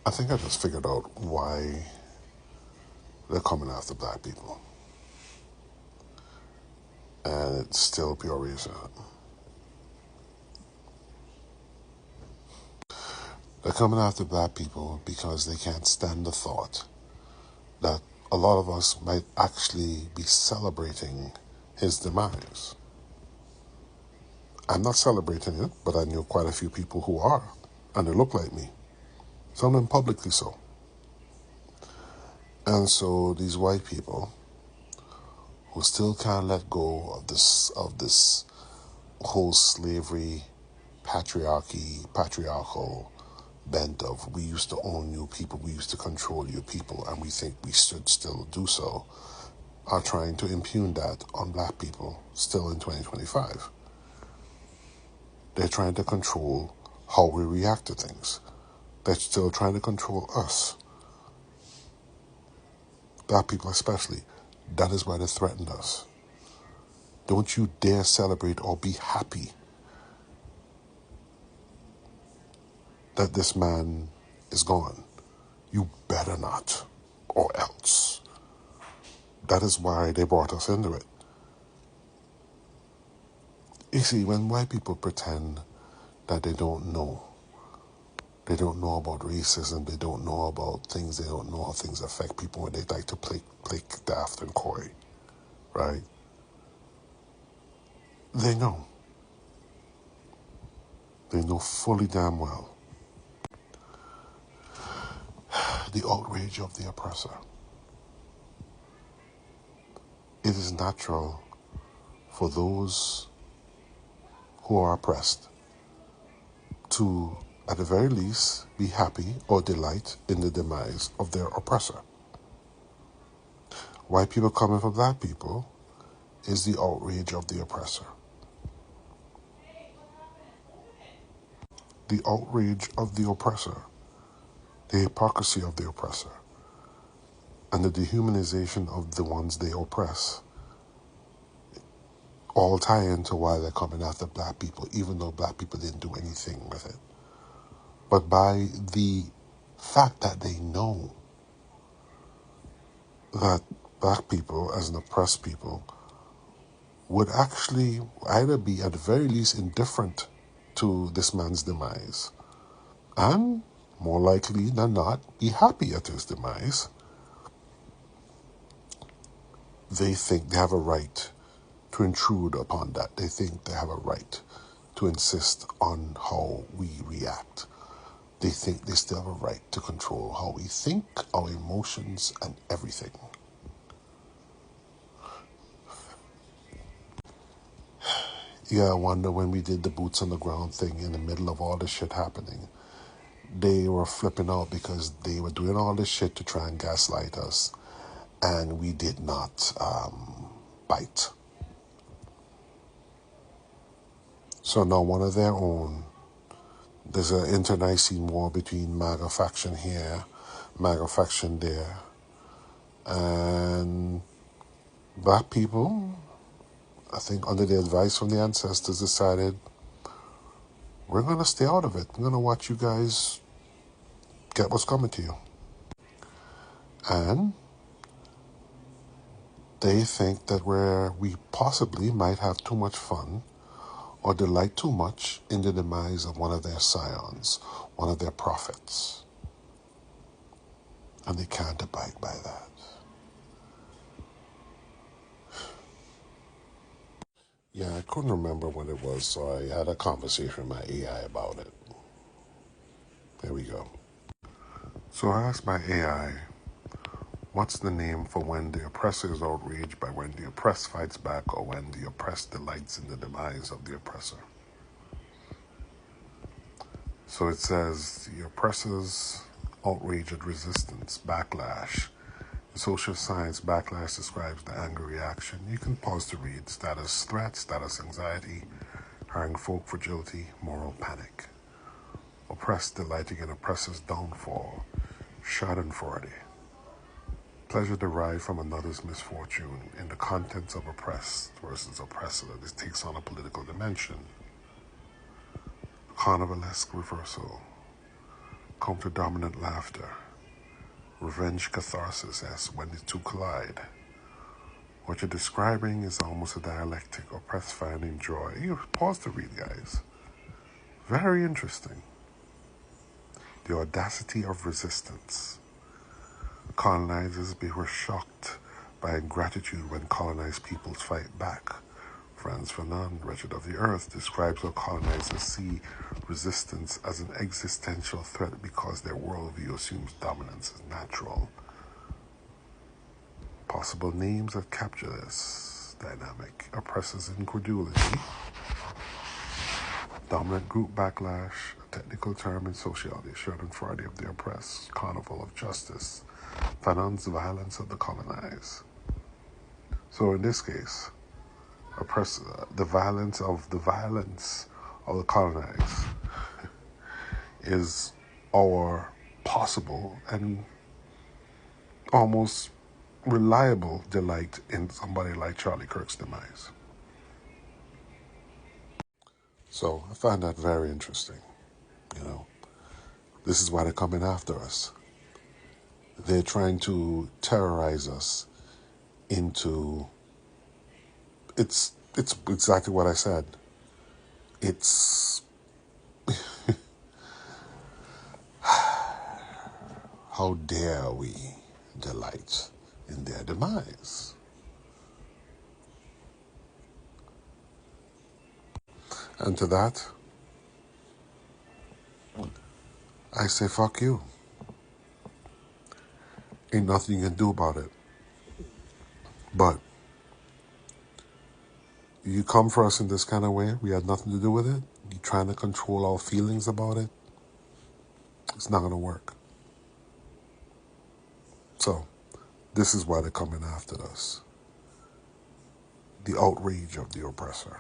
I think I just figured out why they're coming after black people. And it's still pure racism. They're coming after black people because they can't stand the thought that a lot of us might actually be celebrating his demise. I'm not celebrating it, but I knew quite a few people who are, and they look like me. Some of them publicly so. And so these white people who still can't let go of this whole slavery, patriarchal bent of we used to own you people, we used to control you people, and we think we should still do so, are trying to impugn that on black people still in 2025. They're trying to control how we react to things. They're still trying to control us. Black people especially. That is why they threatened us. Don't you dare celebrate or be happy that this man is gone. You better not, or else. That is why they brought us into it. You see, when white people pretend that they don't know about racism, they don't know about things, they don't know how things affect people, when they like to play daft and coy, right? They know. They know fully damn well the outrage of the oppressor. It is natural for those who are oppressed to, at the very least, be happy or delight in the demise of their oppressor. White people coming for black people is the outrage of the oppressor. The outrage of the oppressor, the hypocrisy of the oppressor, and the dehumanization of the ones they oppress all tie into why they're coming after black people, even though black people didn't do anything with it. But by the fact that they know that black people, as an oppressed people, would actually either be at the very least indifferent to this man's demise, and more likely than not be happy at his demise, they think they have a right to intrude upon that. They think they have a right to insist on how we react. They think they still have a right to control how we think, our emotions, and everything. Yeah, I wonder when we did the boots on the ground thing in the middle of all this shit happening, they were flipping out because they were doing all this shit to try and gaslight us, and we did not bite. So now one of their own, there's an internecine war between MAGA faction here, MAGA faction there, and black people, I think under the advice from the ancestors, decided we're going to stay out of it. We're going to watch you guys get what's coming to you. And they think that we possibly might have too much fun or delight too much in the demise of one of their scions, one of their prophets. And they can't abide by that. Yeah, I couldn't remember what it was, so I had a conversation with my AI about it. There we go. So I asked my AI, what's the name for when the oppressor is outraged by when the oppressed fights back, or when the oppressed delights in the demise of the oppressor? So it says the oppressor's outrage at resistance, backlash. In social science, backlash describes the angry reaction. You can pause to read. Status threat, status anxiety, hiring folk fragility, moral panic. Oppressed delighting in oppressor's downfall, schadenfreude. Pleasure derived from another's misfortune in the contents of oppressed versus oppressor. This takes on a political dimension. Carnivalesque reversal. counter dominant laughter, revenge catharsis as when the two collide. What you're describing is almost a dialectic, oppressed finding joy. You pause to read, guys. Very interesting. The audacity of resistance. Colonizers were shocked by ingratitude when colonized peoples fight back. Franz Fanon, Wretched of the Earth, describes how colonizers see resistance as an existential threat because their worldview assumes dominance is natural. Possible names that capture this dynamic: oppressors' incredulity, dominant group backlash, a technical term in sociology, Schadenfreude of the oppressed, carnival of justice, Fanon's violence of the colonized. So in this case, the violence of the colonized is our possible and almost reliable delight in somebody like Charlie Kirk's demise. So I find that very interesting. This is why they're coming after us. They're trying to terrorize us into... It's exactly what I said. It's... How dare we delight in their demise? And to that, I say fuck you. Ain't nothing you can do about it. But you come for us in this kind of way, we had nothing to do with it. You trying to control our feelings about it. It's not going to work. So, this is why they're coming after us. The outrage of the oppressor.